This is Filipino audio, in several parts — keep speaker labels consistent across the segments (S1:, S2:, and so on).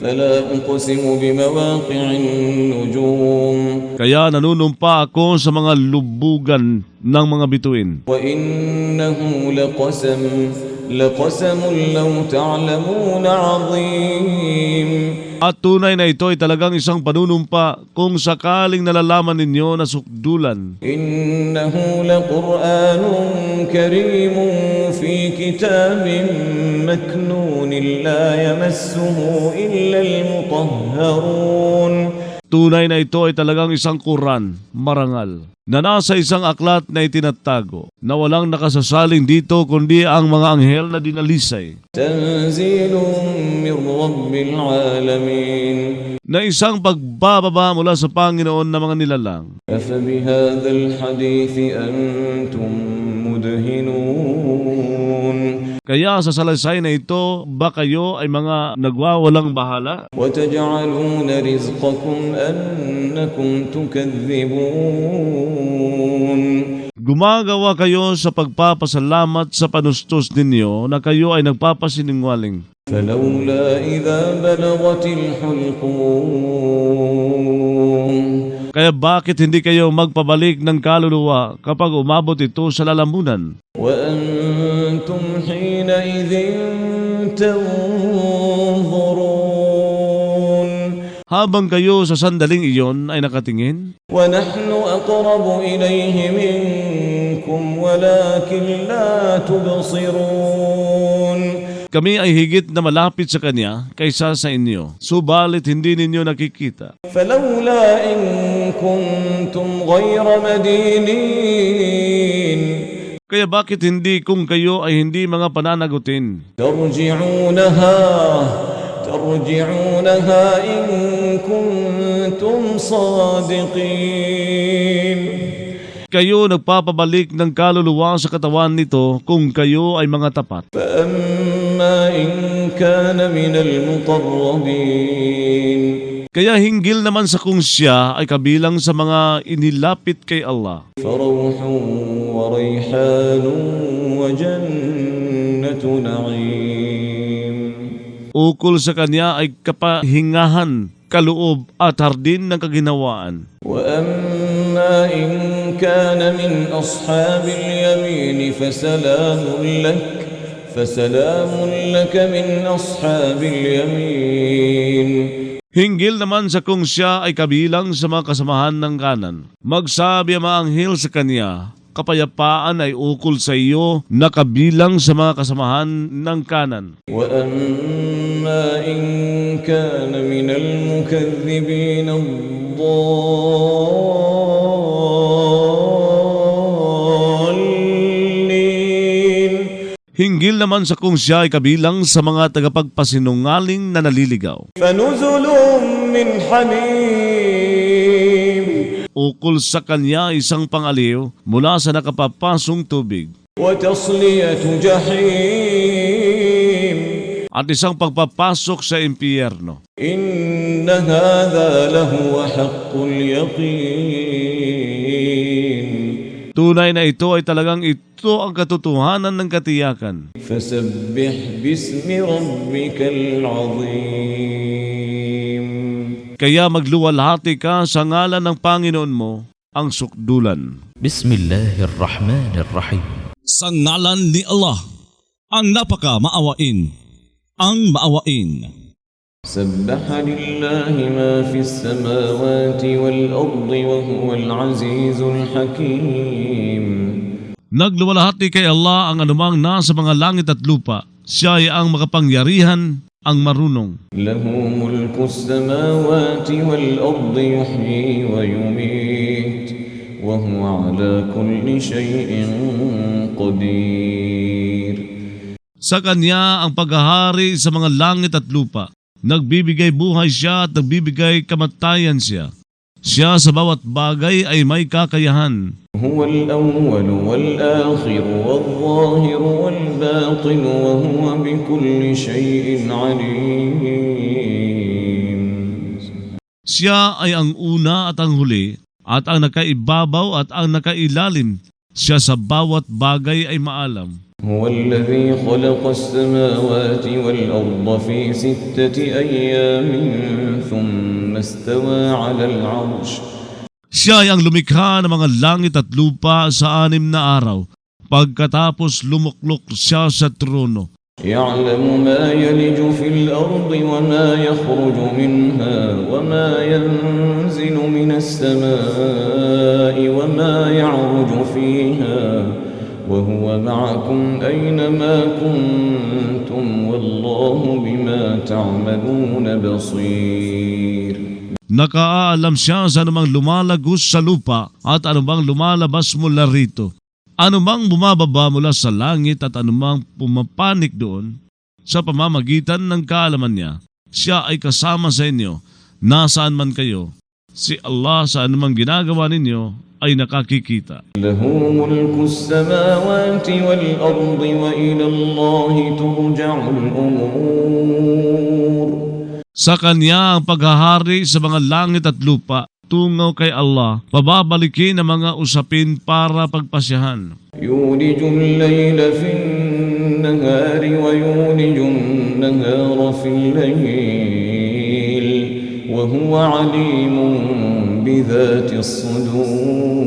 S1: فلا أقسم بمواقع النجوم
S2: Kaya nanunumpa ako sa mga lubugan ng mga bituin.
S1: وإنه لقسم لو تعلمون عظيم
S2: At tunay na ito ay talagang isang panunumpa kung sakaling nalalaman ninyo na sukdulan.
S1: إنه لقرآن كريم في كتاب مكنون لا يمسه إلا المطهرون
S2: Tunay na ito ay talagang isang Quran, marangal, na nasa isang aklat na itinatago, na walang nakasasaling dito kundi ang mga anghel na dinalisay,
S1: تنزيل من رب العالمين
S2: na isang pagbababa mula sa Panginoon na mga nilalang.
S1: أفبهذا الحديث أنتم مدهنون
S2: Kaya sa salaysay na ito, ba kayo ay mga nagwawalang bahala?
S1: وتجعلون رزقكم أنكم تكذبون
S2: Gumagawa kayo sa pagpapasalamat sa panustos ninyo na kayo ay nagpapasinungaling.
S1: فلولا إذا بلغت الحلقوم
S2: Kaya bakit hindi kayo magpabalik ng kaluluwa kapag umabot ito sa lalamunan?
S1: وأنتم حينئذ تنظرون
S2: Habang kayo sa sandaling iyon ay nakatingin,
S1: ونحن أقرب إليه منكم ولكن لا تبصرون
S2: kami ay higit na malapit sa Kanya kaysa sa inyo, subalit hindi ninyo nakikita.
S1: فلولا إن كنتم غير مدينين
S2: Kaya bakit hindi kung kayo ay hindi mga pananagutin?
S1: ترجعونها إن كنتم صادقين
S2: Kayo nagpapabalik ng kaluluwa sa katawan nito kung kayo ay mga tapat.
S1: فأما إن كان من المقربين
S2: Kaya hinggil naman sa kung siya ay kabilang sa mga inilapit kay Allah,
S1: فروح وريحان وجنة نعيم
S2: ukol sa Kanya ay kapahingahan, kaloob at hardin ng kaginawaan.
S1: وأما إن كان من أصحاب اليمين فسلام لك من أصحاب اليمين
S2: Hinggil naman sa kung siya ay kabilang sa mga kasamahan ng kanan. Magsabi ang mga anghel sa Kanya, kapayapaan ay ukol sa iyo na kabilang sa mga kasamahan ng kanan.
S1: وأما إن كان من المكذبين الضالين
S2: Hinggil naman sa kung siya ay kabilang sa mga tagapagpasinungaling na naliligaw.
S1: فنزل من حميم
S2: Ukol sa Kanya isang pangaliw mula sa nakapapasong tubig
S1: وتصلية جحيم
S2: at isang pagpapasok sa impyerno.
S1: إن هذا لهو حق اليقين
S2: Tunay na ito ay talagang ito ang katotohanan ng katiyakan.
S1: فسبح باسم ربك العظيم
S2: Kaya magluwalhati ka sa ngalan ng Panginoon mo, ang sukdulan.
S3: بسم الله الرحمن الرحيم
S4: Sa ngalan ni Allah, ang napaka-maawain, ang maawain.
S1: سبح لله ما في السماوات والأرض وهو العزيز الحكيم
S2: Nagluwalhati kay Allah ang anumang nasa mga langit at lupa. Siya ay ang makapangyarihan, ang marunong.
S1: له ملك السماوات والأرض يحيي ويميت وهو على كل شيء قدير
S2: Sa Kanya ang paghahari sa mga langit at lupa. Nagbibigay buhay siya at nagbibigay kamatayan siya. Siya sa bawat bagay ay may kakayahan.
S1: هو الأول والآخر والظاهر والباطن وهو بكل شيء عليم
S2: Siya ay ang una at ang huli, at ang nakaibabaw at ang nakailalim, Siya sa bawat bagay ay maalam.
S1: هو الذي خلق السماوات والأرض في 6 أيام ثم استوى على العرش
S2: Siya ay ang lumikha ng mga langit at lupa sa 6 na araw. Pagkatapos lumuklok siya sa trono.
S1: يعلم ما يلج في الأرض وما يخرج منها وما ينزل من السماء وما يعرج فيها وهو معكم أينما كنتم والله بما تعملون بصير.
S2: Nakaalam siya sa anumang lumalagos sa lupa at anumang lumalabas mula rito. Anumang bumababa mula sa langit at anumang pumapanik doon, sa pamamagitan ng kaalaman niya, siya ay kasama sa inyo, nasaan man kayo. Si Allah sa anumang ginagawa ninyo ay nakakikita.
S1: له ملك السماوات والأرض وإلى الله ترجع الأمور.
S2: Sa kanya ang paghahari sa mga langit at lupa, tungo kay Allah, pababalikin ang mga usapin para pagpasyahan.
S1: يولج الليل في النهار ويولج النهار في الليل وهو عليم بذات الصدور.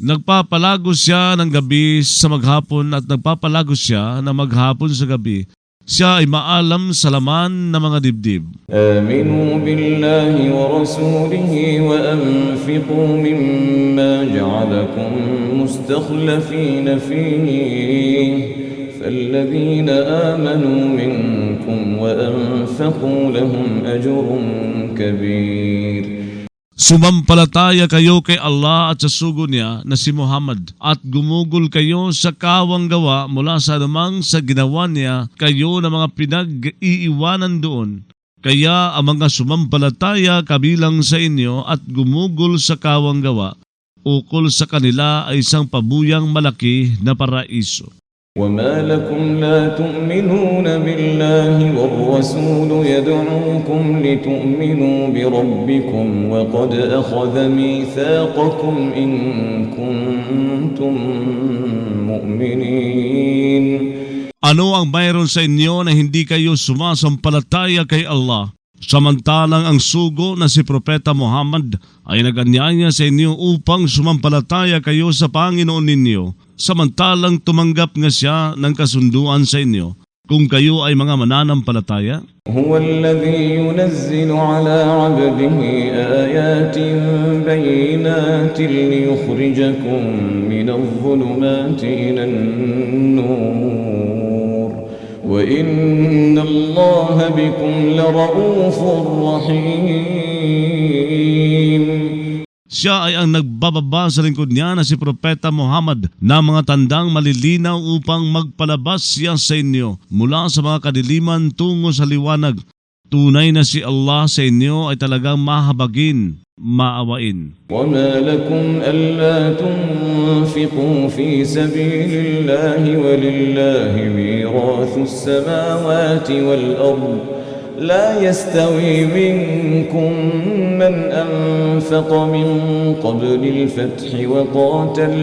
S2: Nagpapalagos siya ng gabi sa maghapon at nagpapalagos siya ng maghapon sa gabi. Siya ay maalam sa laman ng mga dibdib.
S1: آمنوا بالله ورسوله وأنفقوا مما جعلكم مستخلفين فيه فالذين آمنوا منكم وأنفقوا لهم أجر كبير.
S2: Sumampalataya kayo kay Allah at sa sugo niya na si Muhammad at gumugol kayo sa kawang gawa mula sa anumang sa ginawa niya kayo ng mga pinag-iiwanan doon. Kaya ang mga sumampalataya kabilang sa inyo at gumugol sa kawang gawa, ukol sa kanila ay isang pabuyang malaki na paraiso.
S1: وما لكم لا تؤمنون بالله والرسول يدعوكم لتؤمنوا بربكم وقد أخذ ميثاقكم إن كنتم مؤمنين.
S2: Ano ang mayroon sa inyo na hindi kayo sumasampalataya kay Allah? Samantalang ang sugo na si Propeta Muhammad ay nag-anyaya sa inyo upang sumampalataya kayo sa Panginoon ninyo, samantalang tumanggap nga siya ng kasunduan sa inyo, kung kayo ay mga mananampalataya.
S1: هو الذي ينزل على عبده آيات بينات ليخرجكم من الظلمات إلى النور وإن الله بكم لرؤوف رحيم.
S2: Siya ay ang nagbababa sa lingkod niya na si Propeta Muhammad na mga tandang malilinaw upang magpalabas siya sa inyo mula sa mga kadiliman tungo sa liwanag. Tunay na si Allah sa inyo ay talagang mahabagin, maawain.
S1: وما لكم ألا تنفقوا في سبيل الله ولله ميراث السماوات والأرض لا يستوي منكم من أنفق من قبل الفتح وقاتل.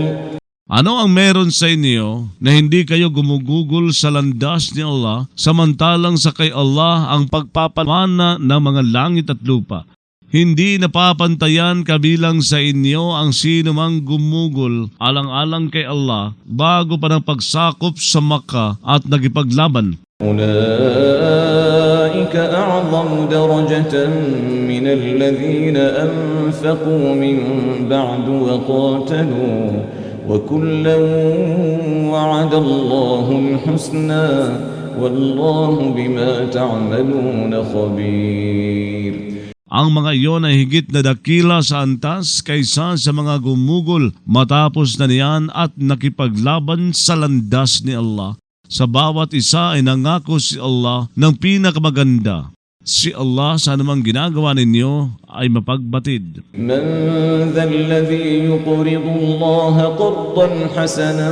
S2: Ano ang meron sa inyo na hindi kayo gumugugol sa landas ni Allah, samantalang sa kay Allah ang pagpapamana ng mga langit at lupa? Hindi napapantayan kabilang sa inyo ang sino mang gumugol alang-alang kay Allah bago pa ng pagsakop sa Makkah at nagipaglaban.
S1: أولئك أعظم درجة من الذين أنفقوا من بعد وقاتلوا وكلا وعد الله الحسنى والله بما تعملون خبير.
S2: Ang mga iyon ay higit na dakila sa antas kaysa sa mga gumugol matapos na niyan at nakipaglaban sa landas ni Allah. Sa bawat isa ay nangako si Allah ng pinakamaganda. Si Allah sa anumang ginagawa ninyo ay mapagbatid.
S1: من ذا الذي يقرض الله قرضا حسنا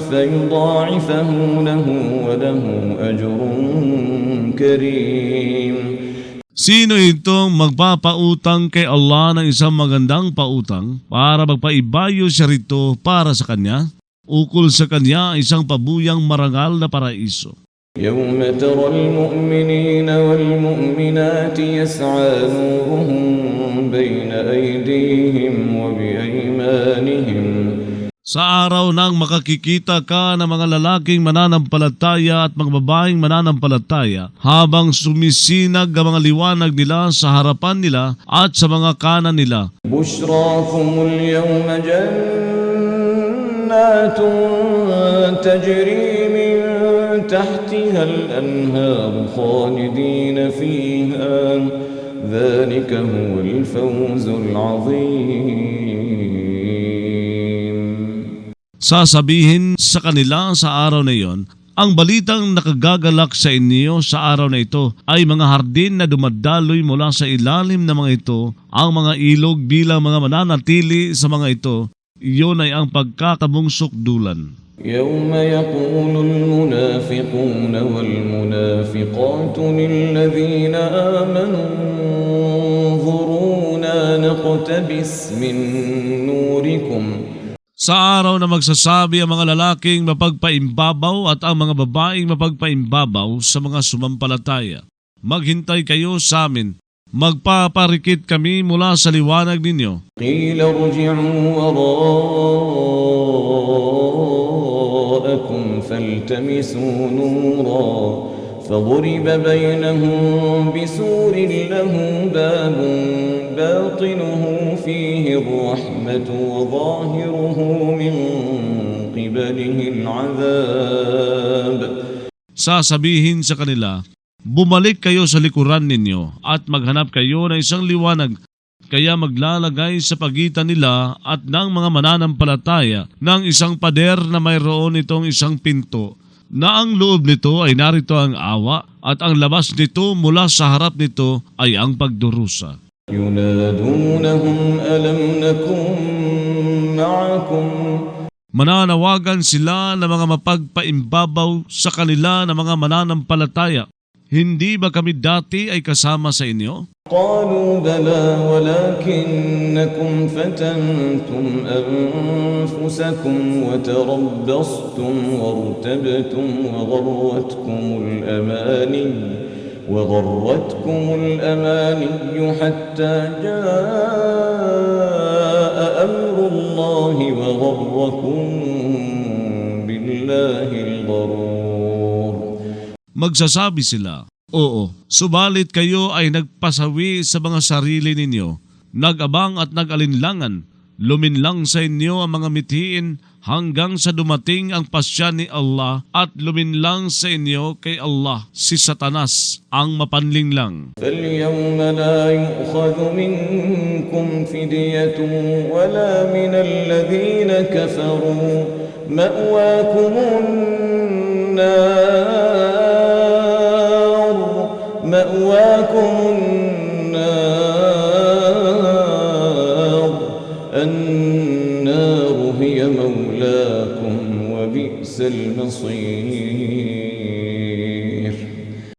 S1: فيضاعفه له وله أجر كريم.
S2: Sino itong magpapautang kay Allah ng isang magandang pautang para magpaibayo siya rito para sa kanya? Ukol sa kanya isang pabuyang marangal na paraiso.
S1: يوم ترى المؤمنين والمؤمنات يسعى نورهم بين أيديهم وبأيمانهم
S2: Sa araw nang makakikita ka ng mga lalaking mananampalataya at mga babaeng mananampalataya habang sumisinag ang mga liwanag nila sa harapan nila at sa mga kanan nila.
S1: بشراكم اليوم جنات تجري من تحتها الأنهار خالدين فيها ذلك هو الفوز العظيم.
S2: Sasabihin sa kanila sa araw na iyon, ang balitang nakagagalak sa inyo sa araw na ito ay mga hardin na dumadaloy mula sa ilalim ng mga ito, ang mga ilog bilang mga mananatili sa mga ito. Iyon ay ang pagkatabong sukdulan.
S1: يوم يقول المنافقون والمنافقات للذين آمنوا انظرونا نقتبس من نوركم.
S2: Sa araw na magsasabi ang mga lalaking mapagpaimbabaw at ang mga babaeng mapagpaimbabaw sa mga sumampalataya, maghintay kayo sa amin, magpaparikit kami mula sa liwanag ninyo.
S1: قيل ارجعوا وراءكم فالتمسوا نورا فضرب بينهم بسور له باب باطنه فيه الرحمة وظاهره من قبله العذاب.
S2: Sasabihin sa kanila, bumalik kayo sa likuran ninyo at maghanap kayo ng isang liwanag, kaya maglalagay sa pagitan nila at ng mga mananampalataya ng isang pader na mayroon itong isang pinto, na ang loob nito ay narito ang awa at ang labas nito mula sa harap nito ay ang pagdurusa.
S1: ينادونهم ألم نكن معكم
S2: Mananawagan sila ng mga mapagpaimbabaw sa kanila ng mga mananampalataya, hindi ba kami dati ay kasama sa inyo?
S1: قالوا بلى ولكنكم فتنتم أنفسكم وتربصتم وارتبتم وغرتكم الأماني حتى جاء أمر الله وغركم بالله الغرور.
S2: Magsasabi sila, oo, subalit kayo ay nagpasawi sa mga sarili ninyo, nag-abang at nag-alinlangan, luminlang sa inyo ang mga mithiin hanggang sa dumating ang pasya ni Allah at luminlang sa inyo kay Allah si Satanas ang mapanlinglang.
S1: فاليوم لا يؤخذ منكم فدية ولا من الذين كفروا مأواكم النار هي مولاكم وبئس المصير.